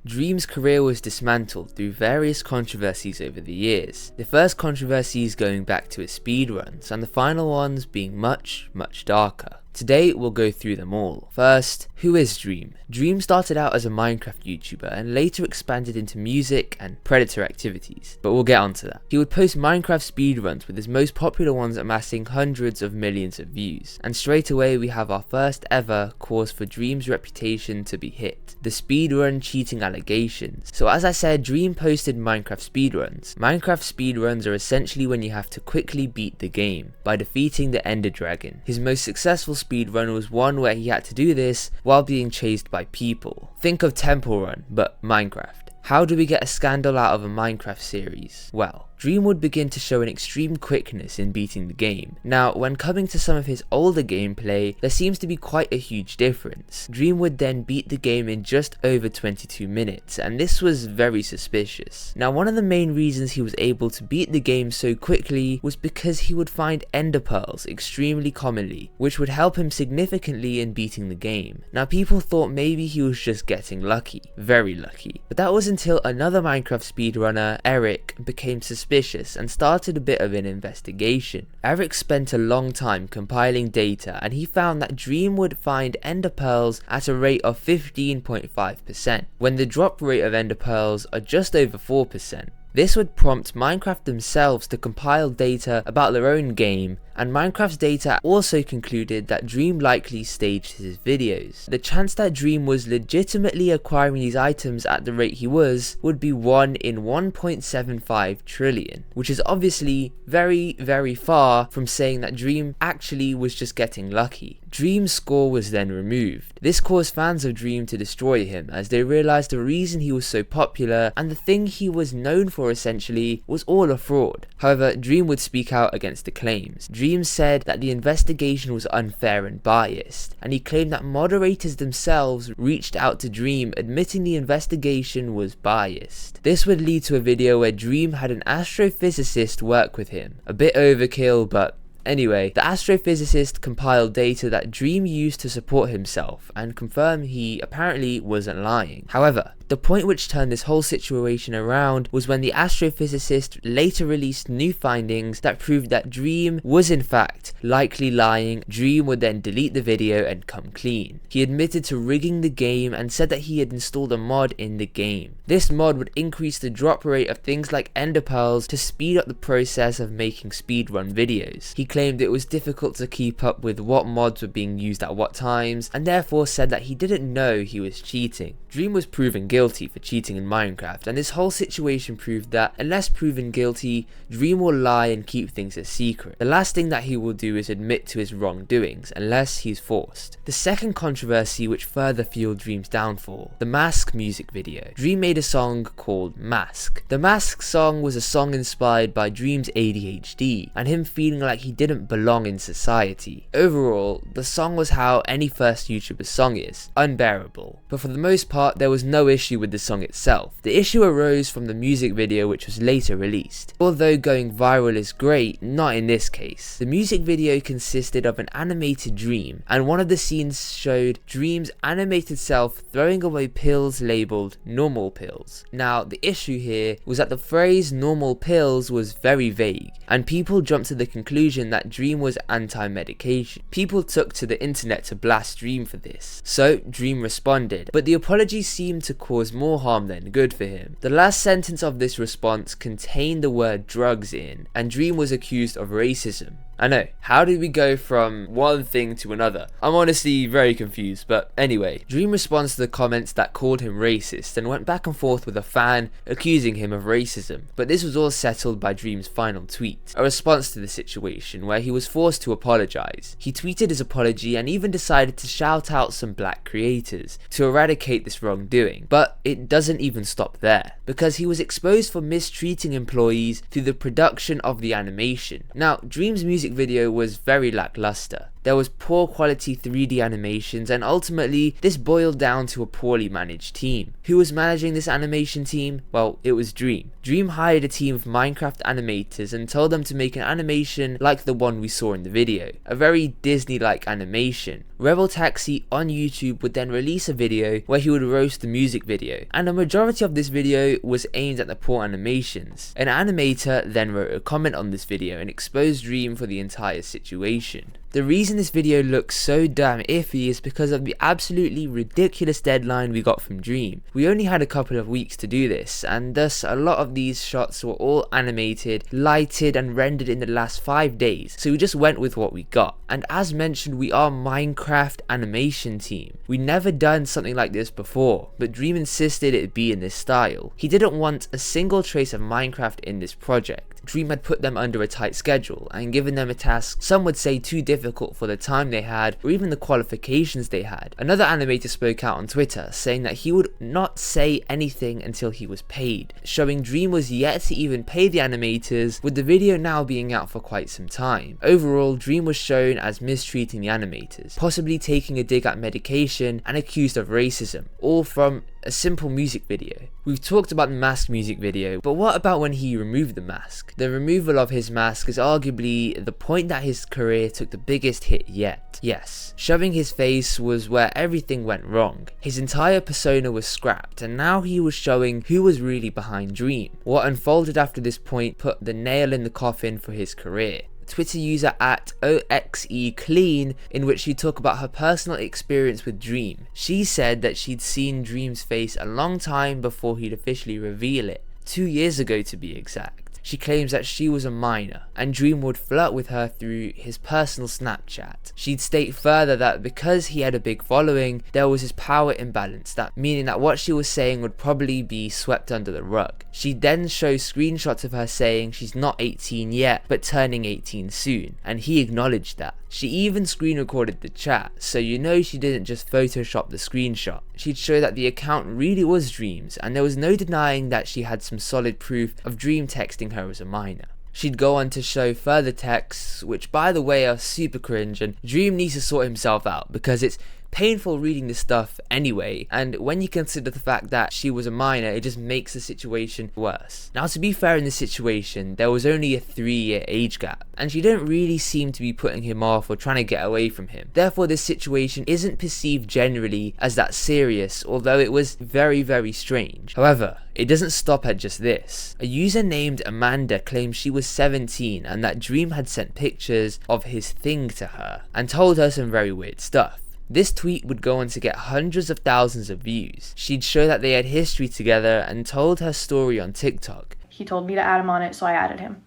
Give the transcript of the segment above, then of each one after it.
Dream's career was dismantled through various controversies over the years, the first controversies going back to his speedruns, and the final ones being much darker. Today we'll go through them all. First, who is Dream? Dream started out as a Minecraft YouTuber and later expanded into music and predator activities, but we'll get onto that. He would post Minecraft speedruns, with his most popular ones amassing hundreds of millions of views. And straight away we have our first ever cause for Dream's reputation to be hit: the speedrun cheating allegations. So as I said, Dream posted Minecraft speedruns. Minecraft speedruns are essentially when you have to quickly beat the game by defeating the Ender Dragon. His most successful speedrun was one where he had to do this while being chased by people. Think of Temple Run, but Minecraft. How do we get a scandal out of a Minecraft series? Well, Dream would begin to show an extreme quickness in beating the game. Now, when coming to some of his older gameplay, there seems to be quite a huge difference. Dream would then beat the game in just over 22 minutes, and this was very suspicious. Now, one of the main reasons he was able to beat the game so quickly was because he would find ender pearls extremely commonly, which would help him significantly in beating the game. Now, people thought maybe he was just getting lucky, very lucky, but that was until another Minecraft speedrunner, Eric, became suspicious and started a bit of an investigation. Eric spent a long time compiling data, and he found that Dream would find ender pearls at a rate of 15.5%, when the drop rate of ender pearls are just over 4%. This would prompt Minecraft themselves to compile data about their own game, and Minecraft's data also concluded that Dream likely staged his videos. The chance that Dream was legitimately acquiring these items at the rate he was would be 1 in 1.75 trillion, which is obviously very far from saying that Dream actually was just getting lucky. Dream's score was then removed. This caused fans of Dream to destroy him, as they realised the reason he was so popular and the thing he was known for essentially was all a fraud. However, Dream would speak out against the claims. Dream said that the investigation was unfair and biased, and he claimed that moderators themselves reached out to Dream admitting the investigation was biased. This would lead to a video where Dream had an astrophysicist work with him. A bit overkill, but anyway, the astrophysicist compiled data that Dream used to support himself and confirmed he apparently wasn't lying. However, the point which turned this whole situation around was when the astrophysicist later released new findings that proved that Dream was in fact likely lying. Dream would then delete the video and come clean. He admitted to rigging the game and said that he had installed a mod in the game. This mod would increase the drop rate of things like ender pearls to speed up the process of making speedrun videos. He claimed it was difficult to keep up with what mods were being used at what times, and therefore said that he didn't know he was cheating. Dream was proven guilty for cheating in Minecraft, and this whole situation proved that unless proven guilty, Dream will lie and keep things a secret. The last thing that he will do is admit to his wrongdoings, unless he's forced. The second controversy which further fueled Dream's downfall: the Mask music video. Dream made a song called Mask. The Mask song was a song inspired by Dream's ADHD and him feeling like he didn't belong in society. Overall, the song was how any first YouTuber song is, unbearable. But for the most part, there was no issue with the song itself. The issue arose from the music video, which was later released. Although going viral is great, not in this case. The music video consisted of an animated Dream, and one of the scenes showed Dream's animated self throwing away pills labelled normal pills. Now, the issue here was that the phrase normal pills was very vague, and people jumped to the conclusion that Dream was anti-medication. People took to the internet to blast Dream for this. So, Dream responded, but the apology seemed to cause more harm than good for him. The last sentence of this response contained the word drugs in, and Dream was accused of racism. I know, how did we go from one thing to another? I'm honestly very confused, but anyway. Dream responds to the comments that called him racist and went back and forth with a fan accusing him of racism. But this was all settled by Dream's final tweet, a response to the situation where he was forced to apologize. He tweeted his apology and even decided to shout out some black creators to eradicate this wrongdoing. But it doesn't even stop there, because he was exposed for mistreating employees through the production of the animation. Now, Dream's music video was very lackluster. there was poor quality 3D animations, and ultimately this boiled down to a poorly managed team. Who was managing this animation team? Well, it was Dream. Dream hired a team of Minecraft animators and told them to make an animation like the one we saw in the video, a very Disney-like animation. Rebel Taxi on YouTube would then release a video where he would roast the music video, and a majority of this video was aimed at the poor animations. An animator then wrote a comment on this video and exposed Dream for the entire situation. The reason this video looks so damn iffy is because of the absolutely ridiculous deadline we got from Dream. We only had a couple of weeks to do this, and thus a lot of these shots were all animated, lighted and rendered in the last 5 days, so we just went with what we got. And as mentioned, we are Minecraft animation team. We never done something like this before, but Dream insisted it be in this style. He didn't want a single trace of Minecraft in this project. Dream had put them under a tight schedule and given them a task some would say too difficult for the time they had or even the qualifications they had. Another animator spoke out on Twitter saying that he would not say anything until he was paid, showing Dream was yet to even pay the animators, with the video now being out for quite some time. Overall, Dream was shown as mistreating the animators, possibly taking a dig at medication and accused of racism, all from a simple music video. We've talked about the mask music video, but what about when he removed the mask? The removal of his mask is arguably the point that his career took the biggest hit yet. Yes, shoving his face was where everything went wrong. His entire persona was scrapped, and now he was showing who was really behind Dream. What unfolded after this point put the nail in the coffin for his career. Twitter user at OXEClean, in which she talked about her personal experience with Dream. She said that she'd seen Dream's face a long time before he'd officially reveal it, 2 years ago to be exact. She claims that she was a minor, and Dream would flirt with her through his personal Snapchat. She'd state further that because he had a big following, there was this power imbalance, meaning that what she was saying would probably be swept under the rug. She'd then show screenshots of her saying she's not 18 yet, but turning 18 soon, and he acknowledged that. She even screen recorded the chat, so you know she didn't just Photoshop the screenshot. She'd show that the account really was Dream's, and there was no denying that she had some solid proof of Dream texting her as a minor. She'd go on to show further texts, which by the way are super cringe, and Dream needs to sort himself out because it's painful reading this stuff anyway, and when you consider the fact that she was a minor, it just makes the situation worse. Now, to be fair, in this situation there was only a 3-year age gap, and she didn't really seem to be putting him off or trying to get away from him. Therefore, this situation isn't perceived generally as that serious, although it was very, very strange. However, it doesn't stop at just this. A user named Amanda claims she was 17 and that Dream had sent pictures of his thing to her and told her some very weird stuff. This tweet would go on to get hundreds of thousands of views. She'd show that they had history together and told her story on TikTok. He told me to add him on it, so I added him.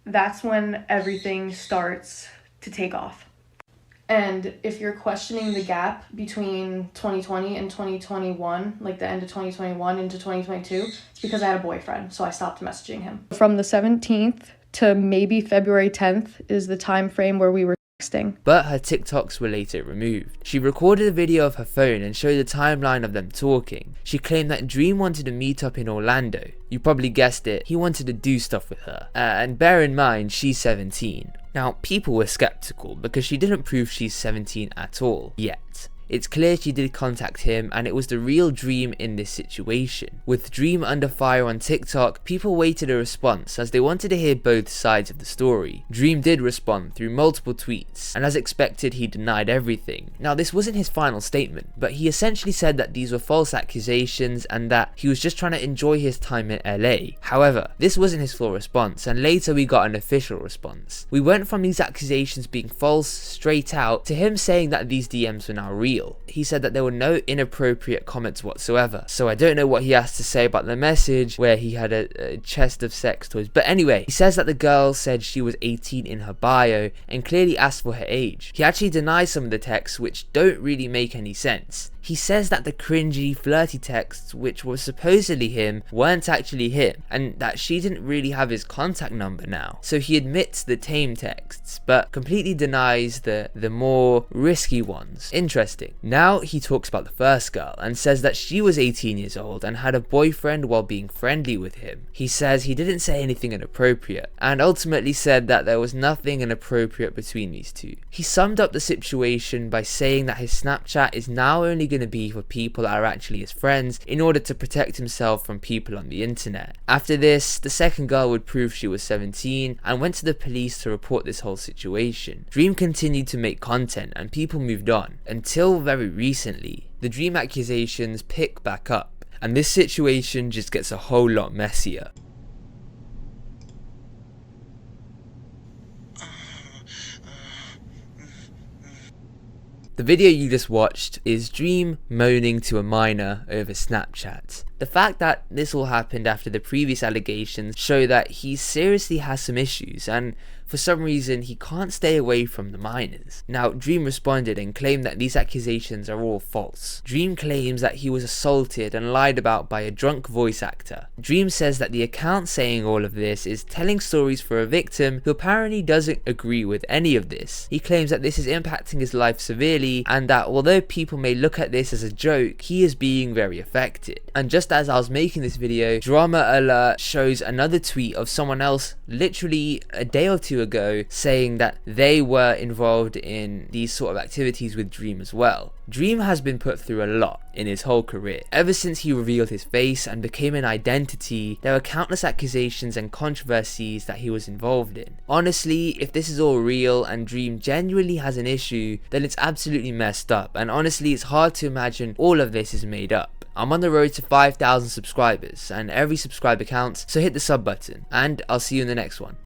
That's when everything starts to take off. And if you're questioning the gap between 2020 and 2021, like the end of 2021 into 2022, it's because I had a boyfriend, so I stopped messaging him. From the 17th to maybe February 10th is the time frame where we were texting. But her TikToks were later removed. She recorded a video of her phone and showed a timeline of them talking. She claimed that Dream wanted to meet up in Orlando. You probably guessed it, he wanted to do stuff with her. And bear in mind, she's 17. Now, people were skeptical because she didn't prove she's 17 at all, yet. It's clear she did contact him, and it was the real Dream in this situation. With Dream under fire on TikTok, people waited a response as they wanted to hear both sides of the story. Dream did respond through multiple tweets, and as expected, he denied everything. Now, this wasn't his final statement, but he essentially said that these were false accusations and that he was just trying to enjoy his time in LA. However, this wasn't his full response, and later we got an official response. We went from these accusations being false straight out to him saying that these DMs were now real. He said that there were no inappropriate comments whatsoever, so I don't know what he has to say about the message where he had a chest of sex toys. But anyway, he says that the girl said she was 18 in her bio and clearly asked for her age. He actually denies some of the texts which don't really make any sense. He says that the cringy, flirty texts which were supposedly him weren't actually him, and that she didn't really have his contact number now. So he admits the tame texts, but completely denies the more risky ones. Interesting. Now he talks about the first girl and says that she was 18 years old and had a boyfriend while being friendly with him. He says he didn't say anything inappropriate, and ultimately said that there was nothing inappropriate between these two. He summed up the situation by saying that his Snapchat is now only going to be for people that are actually his friends in order to protect himself from people on the internet. After this, the second girl would prove she was 17 and went to the police to report this whole situation. Dream continued to make content and people moved on, until very recently, the Dream accusations pick back up, and this situation just gets a whole lot messier. The video you just watched is Dream moaning to a minor over Snapchat. The fact that this all happened after the previous allegations show that he seriously has some issues, and for some reason he can't stay away from the minors. Now, Dream responded and claimed that these accusations are all false. Dream claims that he was assaulted and lied about by a drunk voice actor. Dream says that the account saying all of this is telling stories for a victim who apparently doesn't agree with any of this. He claims that this is impacting his life severely, and that although people may look at this as a joke, he is being very affected. And just as I was making this video, Drama Alert shows another tweet of someone else literally a day or two ago saying that they were involved in these sort of activities with Dream as well. Dream has been put through a lot in his whole career. Ever since he revealed his face and became an identity, there were countless accusations and controversies that he was involved in. Honestly, if this is all real and Dream genuinely has an issue, then it's absolutely messed up, and honestly it's hard to imagine all of this is made up. I'm on the road to 5,000 subscribers, and every subscriber counts, so hit the sub button, and I'll see you in the next one.